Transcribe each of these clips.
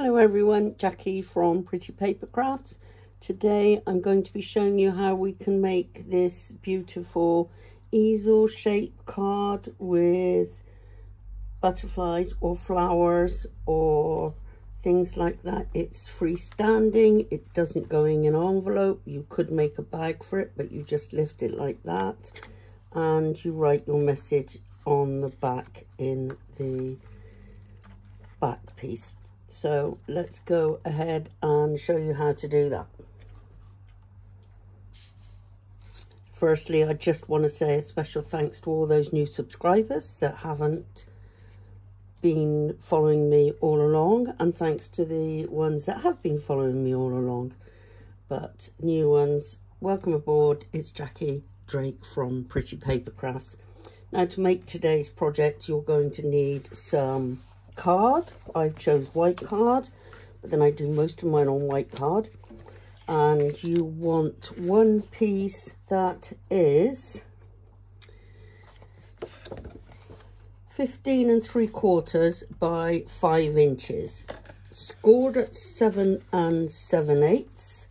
Hello everyone, Jackie from Pretty Paper Crafts. Today I'm going to be showing you how we can make this beautiful easel shaped card with butterflies or flowers or things like that. It's freestanding, it doesn't go in an envelope. You could make a bag for it, but you just lift it like that and you write your message on the back in the back piece. So let's go ahead and show you how to do that. Firstly, I just want to say a special thanks to all those new subscribers that haven't been following me all along, and thanks to the ones that have been following me all along. But new ones, welcome aboard. It's Jacky Drake from Pretty Paper Crafts. Now, to make today's project, you're going to need some card. I chose white card, but then I do most of mine on white card. And you want one piece that is 15 3/4 by 5 inches, scored at 7 7/8.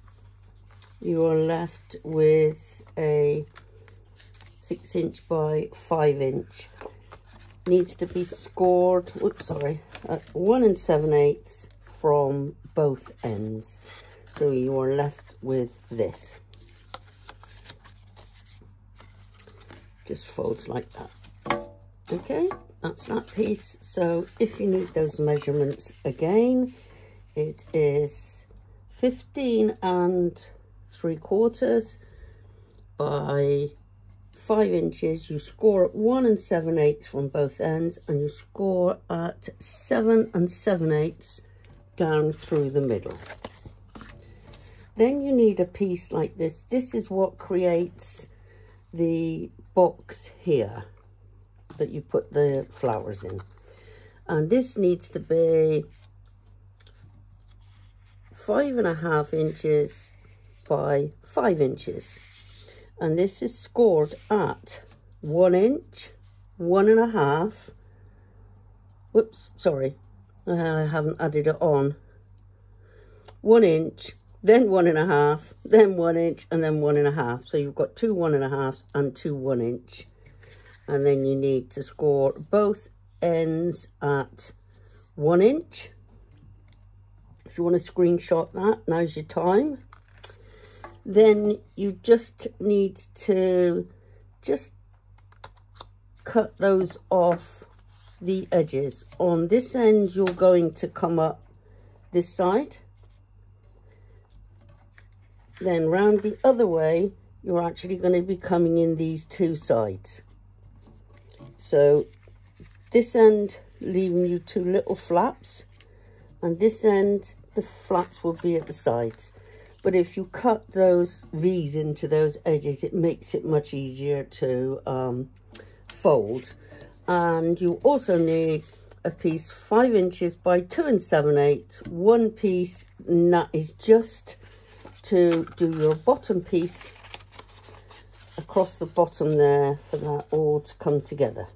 You are left with a 6 inch by 5 inch. Needs to be scored, at 1 7/8 from both ends. So you are left with this. Just folds like that. Okay, that's that piece. So if you need those measurements again, it is 15 3/4 by 5 inches. You score at 1 7/8 from both ends, and you score at 7 7/8 down through the middle. Then you need a piece like this. This is what creates the box here that you put the flowers in, and this needs to be 5.5 inches by 5 inches. And this is scored at 1 inch, 1.5. Whoops, sorry, I haven't added it on. 1 inch, then 1.5, then 1 inch, and then 1.5. So you've got 2 1.5s and 2 1 inch. And then you need to score both ends at 1 inch. If you want to screenshot that, now's your time. Then you just need to cut those off the edges. On this end, you're going to come up this side. Then round the other way, you're actually going to be coming in these two sides. So this end, leaving you two little flaps, and this end, the flaps will be at the sides. But if you cut those V's into those edges, it makes it much easier to fold. And you also need a piece 5 inches by 2 7/8. One piece, and that is just to do your bottom piece across the bottom there, for that all to come together.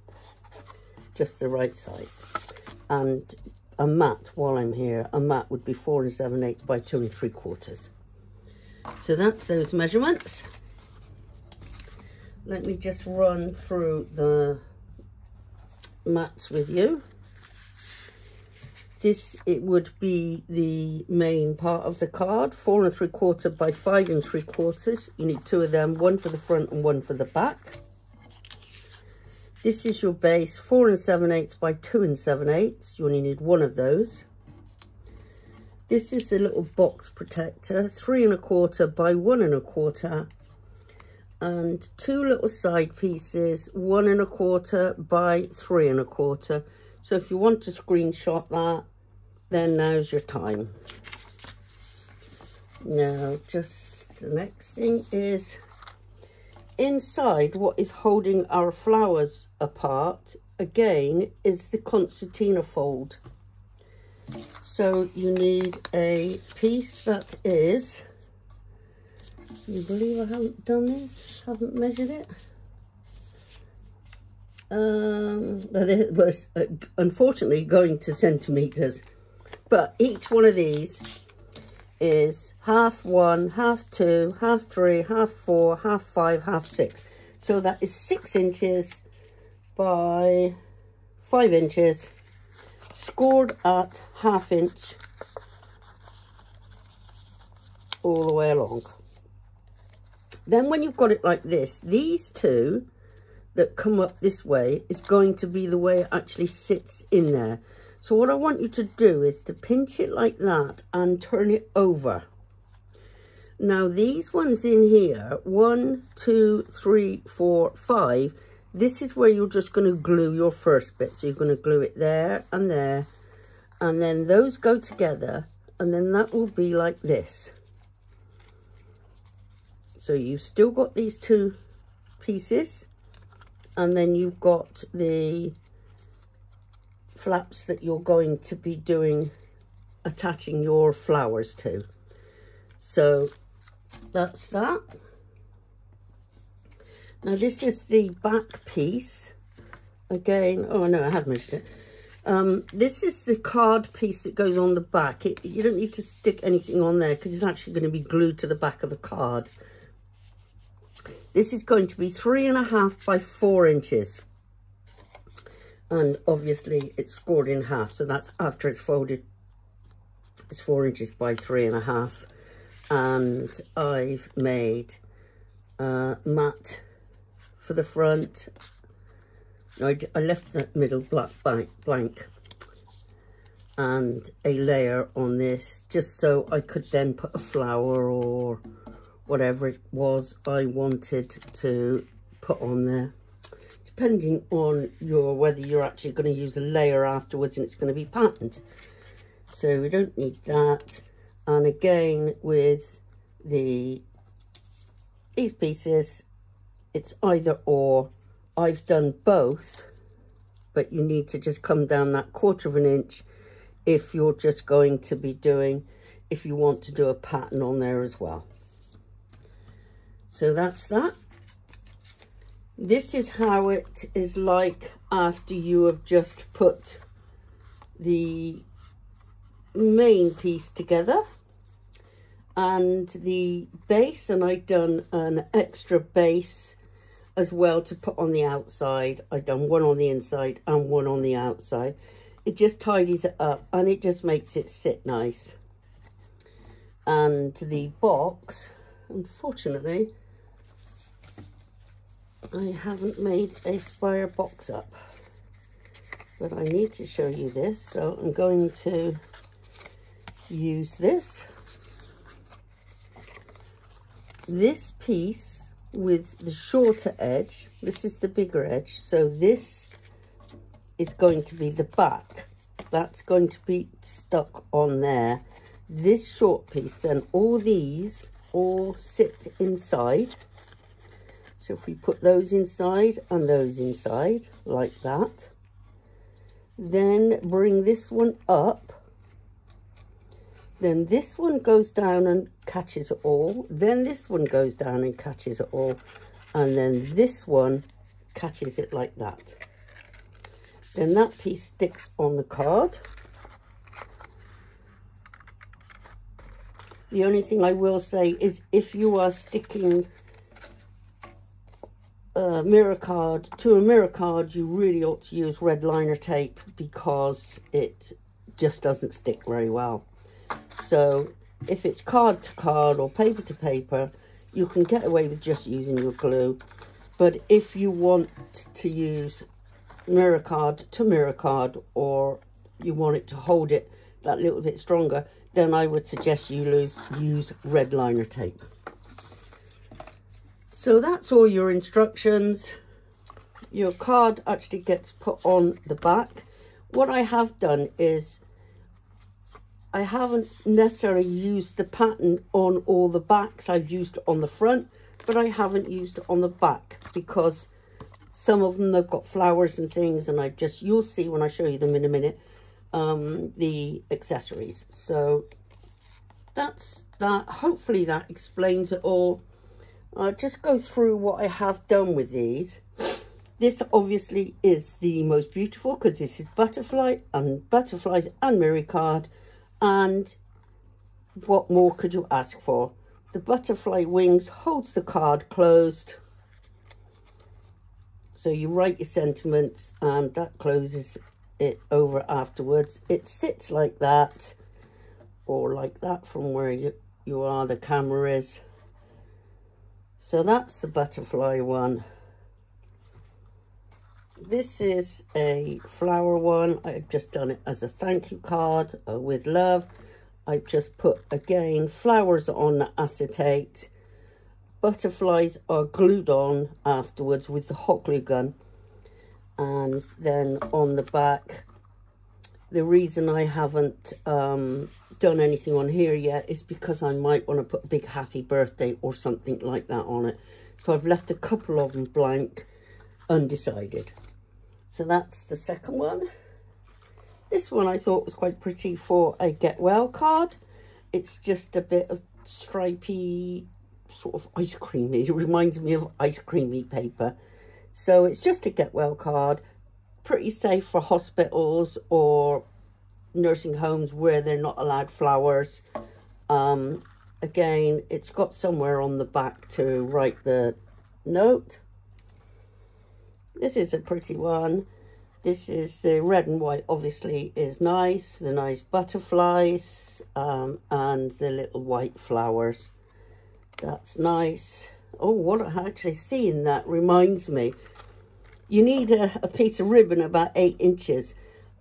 Just the right size. And a mat, while I'm here, a mat would be 4 7/8 by 2 3/4. So that's those measurements. Let me just run through the mats with you. It would be the main part of the card, 4 3/4 by 5 3/4. You need 2 of them, one for the front and one for the back. This is your base, 4 7/8 by 2 7/8. You only need one of those. This is the little box protector, 3 1/4 by 1 1/4, and 2 little side pieces, 1 1/4 by 3 1/4. So if you want to screenshot that, then now's your time. Now, just the next thing is, inside what is holding our flowers apart, again, is the concertina fold. So you need a piece that is, can you believe I haven't done this, haven't measured it? It was unfortunately going to centimeters, But each one of these is half 1, half 2, half 3, half 4, half 5, half 6. So that is 6 inches by 5 inches, scored at ½ inch all the way along. Then when you've got it like this, these two that come up this way is going to be the way it actually sits in there. So what I want you to do is to pinch it like that and turn it over. Now these ones in here, 1, 2, 3, 4, 5, this is where you're just going to glue your first bit. So you're going to glue it there, and then those go together, and then that will be like this. So you've still got these two pieces, and then you've got the flaps that you're going to be doing, attaching your flowers to. So that's that. Now this is the back piece. Again, oh no, I had mentioned it. This is the card piece that goes on the back. You don't need to stick anything on there because it's actually going to be glued to the back of the card. This is going to be 3.5 by 4 inches. And obviously it's scored in half, so that's after it's folded. It's 4 inches by 3.5. And I've made mat for the front. No, I left that middle blank and a layer on this just so I could then put a flower or whatever it was I wanted to put on there, depending on whether you're actually going to use a layer afterwards and it's going to be patterned. So we don't need that. And again with these pieces, it's either or. I've done both, but you need to just come down that 1/4 inch if you're just going to be doing, if you want to do a pattern on there as well. So that's that. This is how it is like after you have just put the main piece together and the base, and I've done an extra base as well to put on the outside. I've done one on the inside and one on the outside. It just tidies it up and it just makes it sit nice. And the box, unfortunately, I haven't made a spire box up, but I need to show you this, so I'm going to use this piece with the shorter edge. This is the bigger edge, so this is going to be the back. That's going to be stuck on there. This short piece, then all these all sit inside. So if we put those inside and those inside like that, then bring this one up, then this one goes down and catches it all, then this one goes down and catches it all, and then this one catches it like that. Then that piece sticks on the card. The only thing I will say is if you are sticking a mirror card to a mirror card, you really ought to use red liner tape because it just doesn't stick very well. So if it's card to card or paper to paper, you can get away with just using your glue. But if you want to use mirror card to mirror card, or you want it to hold it that little bit stronger, then I would suggest you use red liner tape. So that's all your instructions. Your card actually gets put on the back. What I have done is I haven't necessarily used the pattern on all the backs. I've used it on the front, but I haven't used it on the back because some of them, they've got flowers and things, and you'll see when I show you them in a minute, the accessories. So that's that. Hopefully that explains it all. I'll just go through what I have done with these. This obviously is the most beautiful because this is butterflies and mirror card. And what more could you ask for? The butterfly wings holds the card closed. So you write your sentiments and that closes it over afterwards. It sits like that, or like that from where you are, the camera is. So that's the butterfly one. This is a flower one. I've just done it as a thank you card with love. I've just put, again, flowers on the acetate. Butterflies are glued on afterwards with the hot glue gun. And then on the back, the reason I haven't done anything on here yet is because I might want to put a big happy birthday or something like that on it. So I've left a couple of them blank, undecided. So that's the second one. This one I thought was quite pretty for a get well card. It's just a bit of stripy, sort of ice creamy. It reminds me of ice creamy paper. So it's just a get well card. Pretty safe for hospitals or nursing homes where they're not allowed flowers. Again, it's got somewhere on the back to write the note. This is a pretty one. This is the red and white, obviously, is nice. The nice butterflies and the little white flowers. That's nice. Oh, what I actually see in that reminds me. You need a piece of ribbon about 8 inches.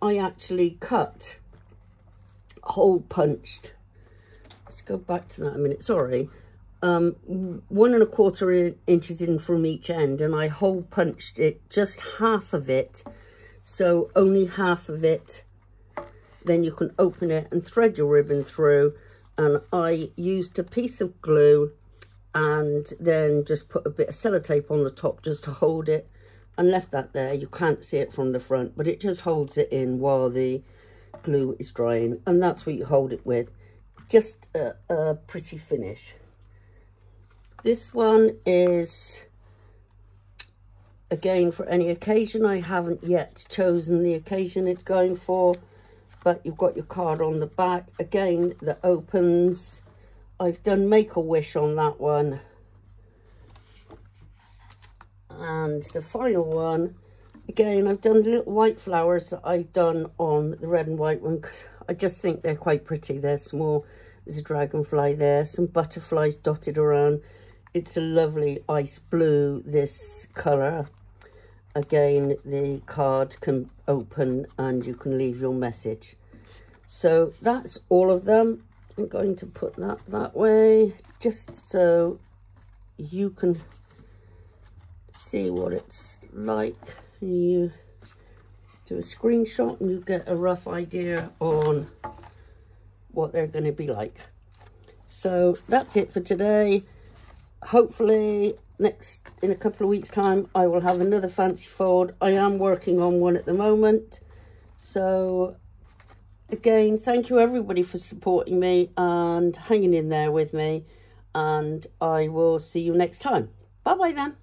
I actually cut, hole punched. Let's go back to that a minute, sorry. 1 1/4 inches in from each end, and I hole punched it, just half of it. So only half of it, then you can open it and thread your ribbon through. And I used a piece of glue and then just put a bit of sellotape on the top just to hold it, and left that there. You can't see it from the front, but it just holds it in while the glue is drying, and that's what you hold it with. Just a pretty finish. This one is, again, for any occasion. I haven't yet chosen the occasion it's going for, but you've got your card on the back, again, that opens. I've done Make-A-Wish on that one. And the final one, again, I've done the little white flowers that I've done on the red and white one, because I just think they're quite pretty. They're small. There's a dragonfly there, some butterflies dotted around. It's a lovely ice blue, this colour. Again, the card can open and you can leave your message. So that's all of them. I'm going to put that way, just so you can see what it's like. You do a screenshot and you get a rough idea on what they're going to be like. So that's it for today. Hopefully in a couple of weeks time I will have another fancy fold. I am working on one at the moment. So again, thank you everybody for supporting me and hanging in there with me, and I will see you next time. Bye bye then.